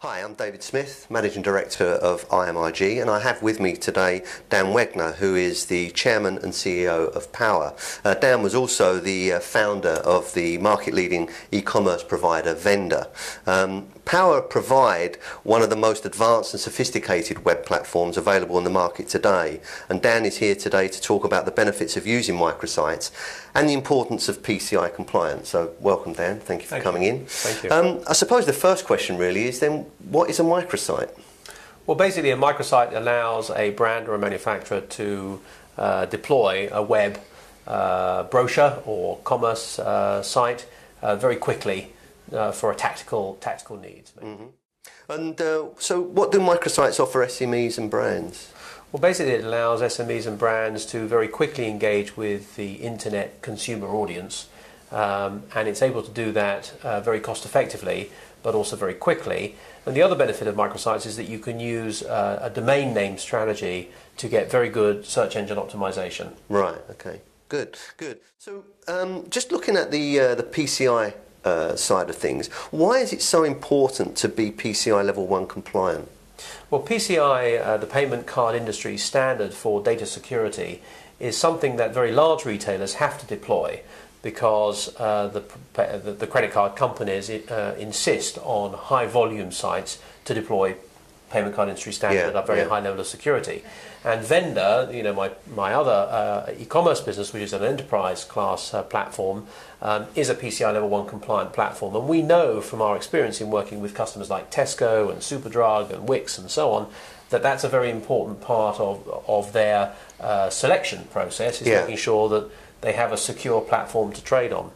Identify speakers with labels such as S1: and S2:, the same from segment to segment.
S1: Hi, I'm David Smith, Managing Director of IMRG, and I have with me today Dan Wagner, who is the Chairman and CEO of Powa. Dan was also the founder of the market-leading e-commerce provider Venda. Powa provide one of the most advanced and sophisticated web platforms available in the market today, and Dan is here today to talk about the benefits of using microsites and the importance of PCI compliance. So welcome, Dan. Thank you for coming in.
S2: Thank you.
S1: I suppose the first question really is then, what is a microsite?
S2: Well, basically a microsite allows a brand or a manufacturer to deploy a web brochure or commerce site very quickly for a tactical needs.
S1: Mm-hmm. And so what do microsites offer SMEs and brands?
S2: Well, basically it allows SMEs and brands to very quickly engage with the internet consumer audience, and it's able to do that very cost effectively but also very quickly. And the other benefit of microsites is that you can use a domain name strategy to get very good search engine optimization.
S1: Right, okay, good. So just looking at the PCI side of things, why is it so important to be PCI Level 1 compliant?
S2: Well, PCI, the payment card industry standard for data security, is something that very large retailers have to deploy because the credit card companies insist on high volume sites to deploy payment card industry standard at a very high level of security. And Venda, you know, my other e-commerce business, which is an enterprise class platform, is a PCI Level 1 compliant platform. And we know from our experience in working with customers like Tesco and Superdrug and Wix and so on, that that's a very important part of their selection process, is making sure that they have a secure platform to trade on.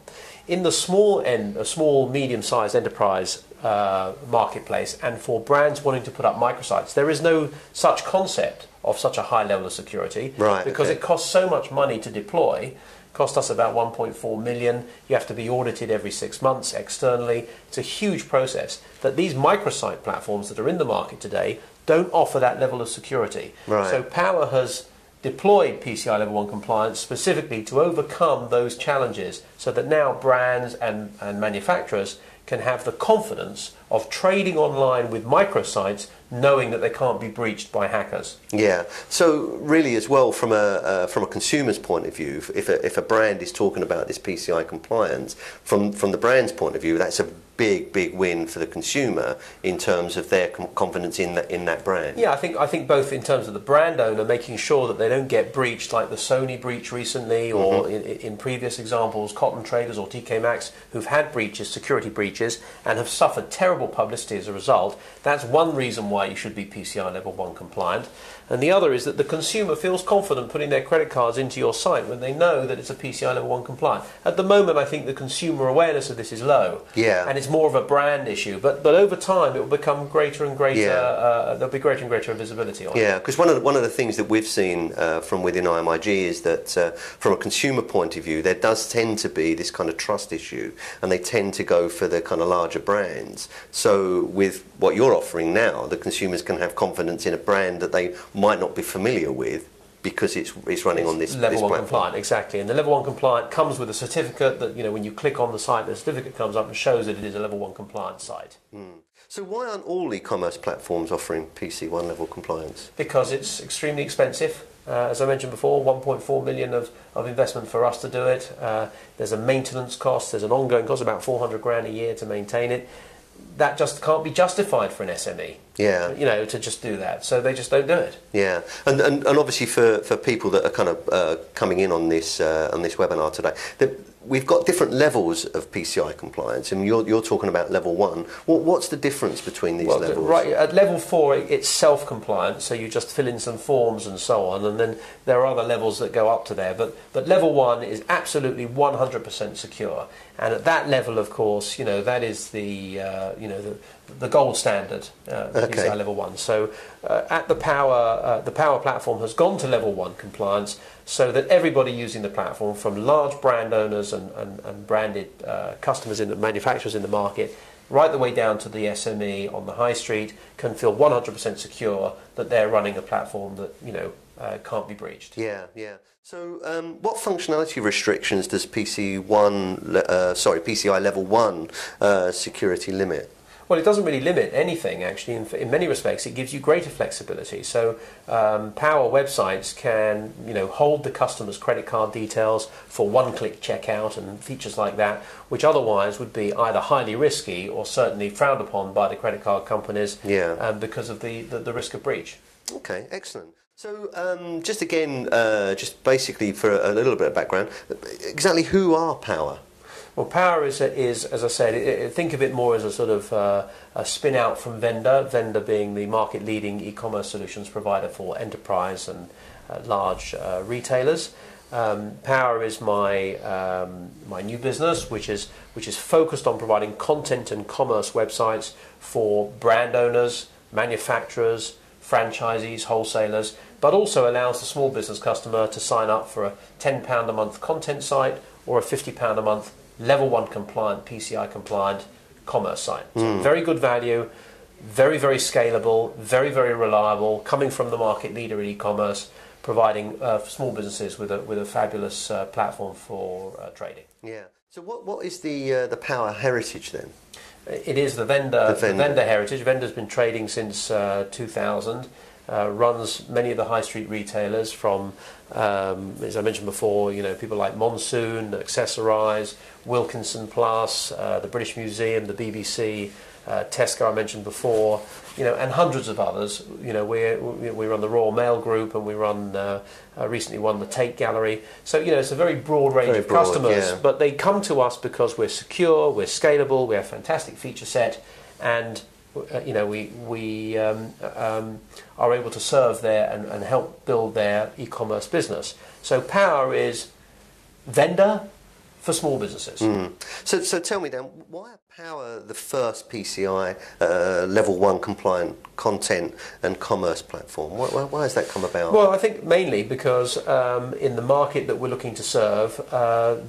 S2: In the small end, a small, medium-sized enterprise marketplace, and for brands wanting to put up microsites, there is no such concept of such a high level of security, because it costs so much money to deploy. It cost us about 1.4 million. You have to be audited every 6 months externally. It's a huge process that these microsite platforms that are in the market today don't offer that level of security. So Powa has deployed PCI Level 1 compliance specifically to overcome those challenges, so that now brands and manufacturers can have the confidence of trading online with microsites, knowing that they can't be breached by hackers. Yeah,
S1: so really as well from a consumer's point of view, if a brand is talking about this PCI compliance, from the brand's point of view, that's a big win for the consumer in terms of their confidence in that brand.
S2: Yeah, I think both in terms of the brand owner making sure that they don't get breached, like the Sony breach recently, or in previous examples, Cotton Traders or TK Maxx, who've had breaches, security breaches, and have suffered terrible publicity as a result. That's one reason why you should be PCI Level 1 compliant. And the other is that the consumer feels confident putting their credit cards into your site when they know that it's a PCI Level 1 compliant. At the moment, I think the consumer awareness of this is low.
S1: Yeah.
S2: And it's more of a brand issue. But over time, it will become greater and greater. There'll be greater and greater visibility on it.
S1: Yeah, because one of the things that we've seen from within IMRG is that from a consumer point of view, there does tend to be this kind of trust issue, and they tend to go for the kind of larger brands. So with what you're offering now, the consumers can have confidence in a brand that they might not be familiar with, because it's running on this
S2: Level 1
S1: platform.
S2: Compliant, exactly. And the Level 1 Compliant comes with a certificate that, you know, when you click on the site, the certificate comes up and shows that it is a Level 1 compliant site.
S1: So why aren't all e-commerce platforms offering PC1 level compliance?
S2: Because it's extremely expensive. As I mentioned before, 1.4 million of investment for us to do it. There's a maintenance cost, there's an ongoing cost, about 400 grand a year to maintain it. That just can't be justified for an SME.
S1: Yeah.
S2: You know, to just do that. So they just don't do it.
S1: Yeah. And obviously for people that are kind of coming in on this webinar today, we've got different levels of PCI compliance, and you're talking about level 1. What's the difference between these levels?
S2: Right, at level 4, it's self-compliant, so you just fill in some forms and so on, and then there are other levels that go up to there. But level 1 is absolutely 100% secure, and at that level, of course, you know, that is the gold standard. PCI Level 1. So at the Powa platform has gone to Level 1 compliance, so that everybody using the platform, from large brand owners and branded customers in the manufacturers in the market, right the way down to the SME on the high street, can feel 100% secure that they're running a platform that, you know, can't be breached.
S1: Yeah. So what functionality restrictions does PCI Level 1 security limit?
S2: Well, it doesn't really limit anything, actually. In many respects, it gives you greater flexibility. So Powa websites can, hold the customer's credit card details for one-click checkout and features like that, which otherwise would be either highly risky or certainly frowned upon by the credit card companies because of the risk of breach.
S1: Okay, excellent. So just again, just basically for a little bit of background, exactly who are Powa?
S2: Well, Powa is, as I said, think of it more as a sort of a spin-out from Venda, Venda being the market-leading e-commerce solutions provider for enterprise and large retailers. Powa is my new business, which is focused on providing content and commerce websites for brand owners, manufacturers, franchisees, wholesalers, but also allows the small business customer to sign up for a £10 a month content site or a £50 a month level 1 compliant, PCI compliant commerce site. So very good value, very, very scalable, very, very reliable, coming from the market leader in e-commerce, providing small businesses with a fabulous platform for trading.
S1: Yeah. So what is the Powa heritage then?
S2: It is the Venda heritage. Venda's been trading since 2000. Runs many of the high street retailers from, as I mentioned before, people like Monsoon, Accessorize, Wilkinson Plus, the British Museum, the BBC, Tesco I mentioned before, and hundreds of others. We run the Royal Mail Group, and we recently won the Tate Gallery. So it's a very broad range of customers, but they come to us because we're secure, we're scalable, we have a fantastic feature set, and we are able to serve and help build their e-commerce business. So Powa is Venda for small businesses.
S1: So tell me then, why are Powa the first PCI level 1 compliant content and commerce platform? Why has that come about?
S2: Well, I think mainly because in the market that we're looking to serve,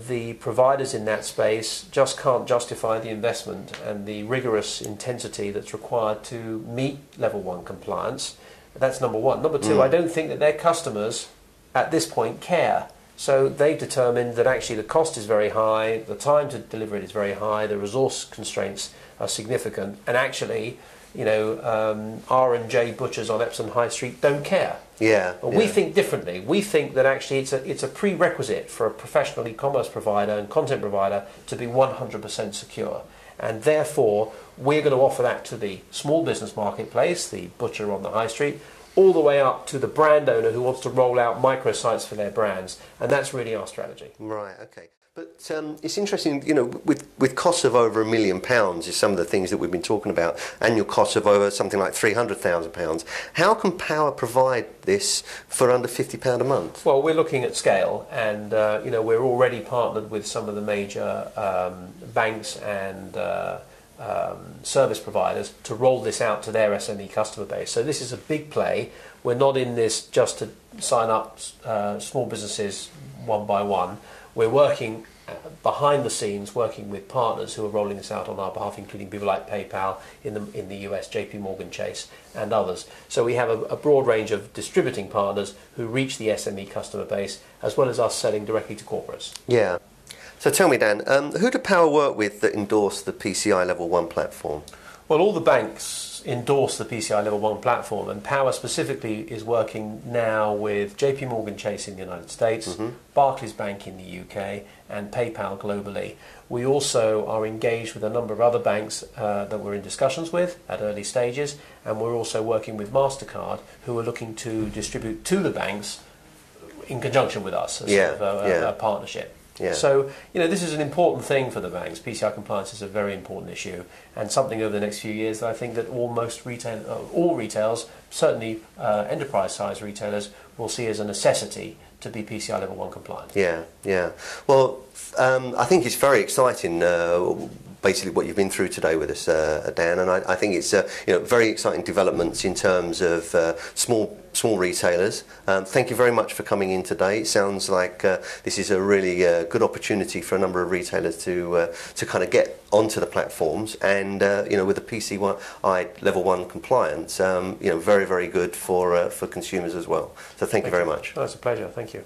S2: the providers in that space just can't justify the investment and the rigorous intensity that's required to meet level 1 compliance. That's number one. Number two, I don't think that their customers at this point care. So they've determined that actually the cost is very high, the time to deliver it is very high, the resource constraints are significant, and actually, R&J butchers on Epsom High Street don't care. But we think differently. We think that actually it's a prerequisite for a professional e-commerce provider and content provider to be 100% secure. And therefore, we're going to offer that to the small business marketplace, the butcher on the high street, all the way up to the brand owner who wants to roll out microsites for their brands, and that's really our strategy.
S1: Right. Okay. But it's interesting, with costs of over £1 million is some of the things that we've been talking about. Annual costs of over something like £300,000. How can Powa provide this for under £50 a month?
S2: Well, we're looking at scale, and we're already partnered with some of the major banks and service providers to roll this out to their SME customer base. So this is a big play. We're not in this just to sign up small businesses one by one. We're working behind the scenes, working with partners who are rolling this out on our behalf, including people like PayPal in the US, JP Chase, and others. So we have a broad range of distributing partners who reach the SME customer base, as well as us selling directly to corporates.
S1: Yeah. So tell me, Dan, who do Powa work with that endorse the PCI Level 1 platform?
S2: Well, all the banks endorse the PCI Level 1 platform, and Powa specifically is working now with JP Chase in the United States, Barclays Bank in the UK, and PayPal globally. We also are engaged with a number of other banks that we're in discussions with at early stages, and we're also working with MasterCard, who are looking to distribute to the banks in conjunction with us as sort of a partnership.
S1: Yeah.
S2: So, this is an important thing for the banks. PCI compliance is a very important issue, and something over the next few years that I think that all retailers, certainly enterprise-sized retailers, will see as a necessity to be PCI Level 1 compliant.
S1: Yeah. Well, I think it's very exciting, basically what you've been through today with us, Dan, and I think it's very exciting developments in terms of small retailers. Thank you very much for coming in today. It sounds like this is a really good opportunity for a number of retailers to kind of get onto the platforms, and with the PCI Level 1 compliance, very, very good for consumers as well. So thank you very much.
S2: Oh, it's a pleasure. Thank you.